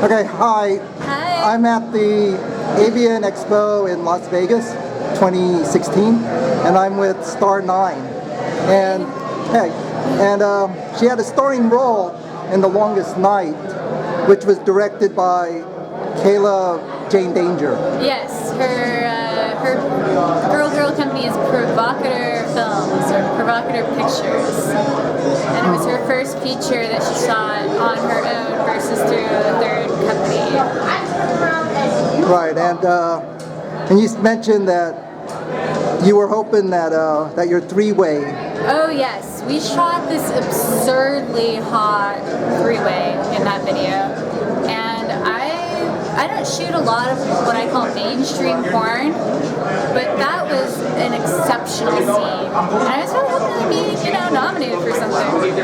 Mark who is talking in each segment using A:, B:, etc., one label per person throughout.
A: Okay, hi.
B: Hi.
A: I'm at the Avian Expo in Las Vegas, 2016, and I'm with Star 9. And hey, and she had a starring role in The Longest Night, which was directed by Kayla Jane Danger.
B: Yes, her girl company is Provocateur Films or Provocateur Pictures, and it was her first feature that she shot on her own versus through a third company.
A: Right, and you mentioned that you were hoping that your three-way.
B: Oh yes, we shot this absurdly hot three-way in that video, and I don't shoot a lot of what I call mainstream porn, but that was an exceptional scene, and I was really hoping to be, nominated for something.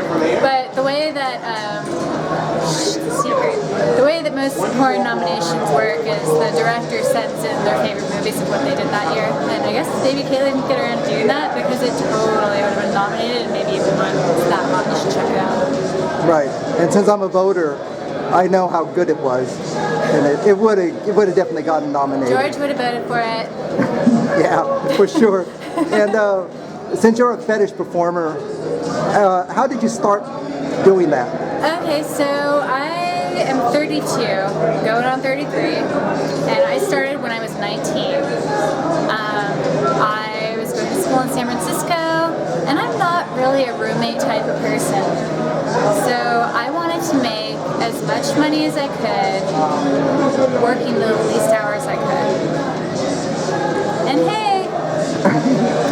B: But the way that the way that most porn nominations work is the director sends in their favorite movies of what they did that year, and I guess maybe Kayla didn't get around to doing that because it totally would have been nominated, and maybe if it was that hot, you should check it out.
A: Right, and since I'm a voter, I know how good it was, and it would have definitely gotten nominated.
B: George would have voted for it.
A: Yeah, for sure. And since you're a fetish performer, how did you start doing that?
B: Okay, so I am 32, going on 33, and I started when I was 19. I was going to school in San Francisco, and I'm not really a roommate type of person. So I wanted to make as much money as I could, working the least hours I could. And hey,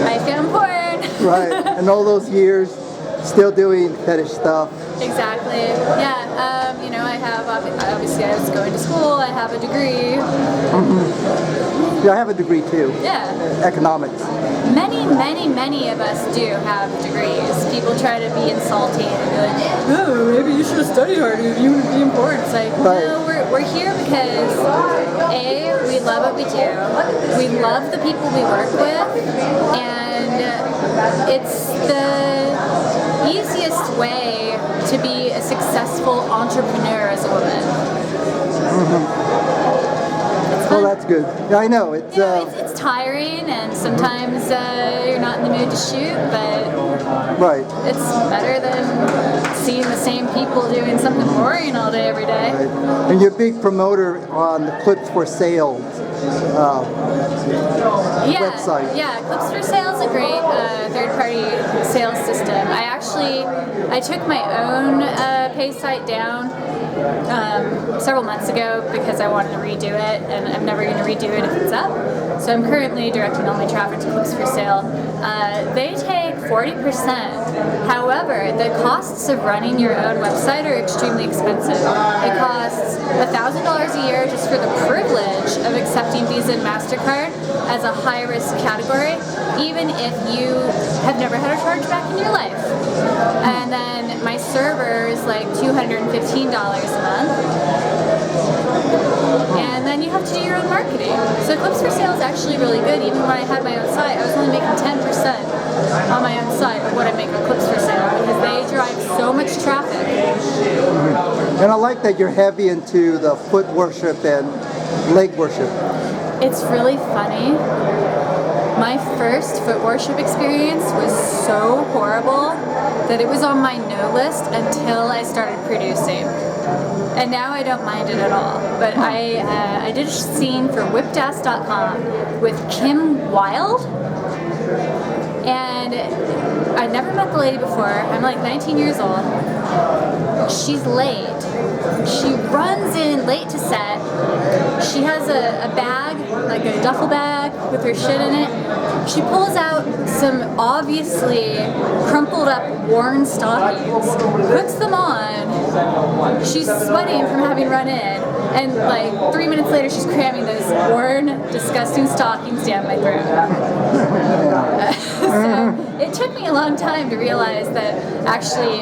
B: I found porn.
A: Right, and all those years, still doing fetish stuff.
B: Exactly. Yeah. Obviously I was going to school. I have a degree.
A: Mm-hmm. Yeah, I have a degree too.
B: Yeah.
A: Economics.
B: Many of us do have degrees. People try to be insulting and be like, oh, maybe you should have studied harder. You would be important. It's like,
A: right.
B: No, we're here because A, we love what we do. We love the people we work with, and it's the easiest way to be a successful entrepreneur as a woman.
A: Mm-hmm. Well, that's good. Yeah, I know.
B: It's tiring, and sometimes you're not in the mood to shoot, but
A: right.
B: It's better than seeing the same people doing something boring all day, every day.
A: Right. And you're a big promoter on the Clips for Sales website.
B: Yeah, Clips for Sale is a great third-party sales system. I took my own pay site down several months ago because I wanted to redo it, and I'm never going to redo it if it's up. So I'm currently directing all my traffic to Clips for Sale. They take 40%. However, the costs of running your own website are extremely expensive. It costs $1,000 a year just for the privilege of accepting Visa and MasterCard as a high-risk category, even if you have never had a chargeback in your life. And then my server is like $215 a month. And then you have to do your own marketing. So Clips for Sale is actually really good. Even when I had my own site, I was only making 10% on my own site of what I make on Clips for Sale because they drive so much traffic.
A: Mm-hmm. And I like that you're heavy into the foot worship and leg worship.
B: It's really funny. My first foot worship experience was so horrible that it was on my no list until I started producing. And now I don't mind it at all. But I did a scene for whippedass.com with Kim Wilde. And I'd never met the lady before. I'm like 19 years old. She's late. She runs in late to set. She has a bag, like a duffel bag with her shit in it. She pulls out some obviously crumpled up worn stockings, puts them on. She's sweating from having run in, and like 3 minutes later she's cramming those worn, disgusting stockings down my throat. So it took me a long time to realize that actually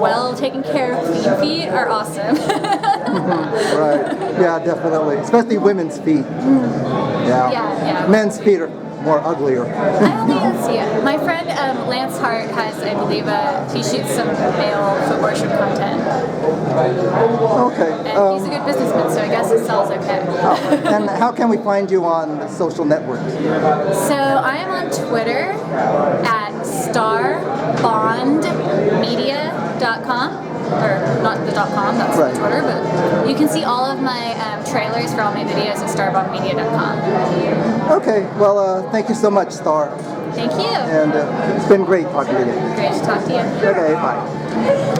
B: well taken care of clean feet are awesome.
A: Right. Yeah, definitely. Especially women's feet. Yeah.
B: Yeah.
A: Men's feet are more uglier.
B: I don't think that's yeah. My friend Lance Hart has, I believe, he shoots some male foot worship content.
A: Okay.
B: And he's a good businessman, so I guess it sells okay.
A: And how can we find you on the social networks?
B: So I am on Twitter at starbondmedia.com. Or not the .com, that's
A: Right.
B: Twitter, but you can see all of my trailers for all my videos at starbondmedia.com.
A: Okay, well, thank you so much, Star.
B: Thank you.
A: And it's been great talking to you.
B: Great to talk to you.
A: Okay, bye.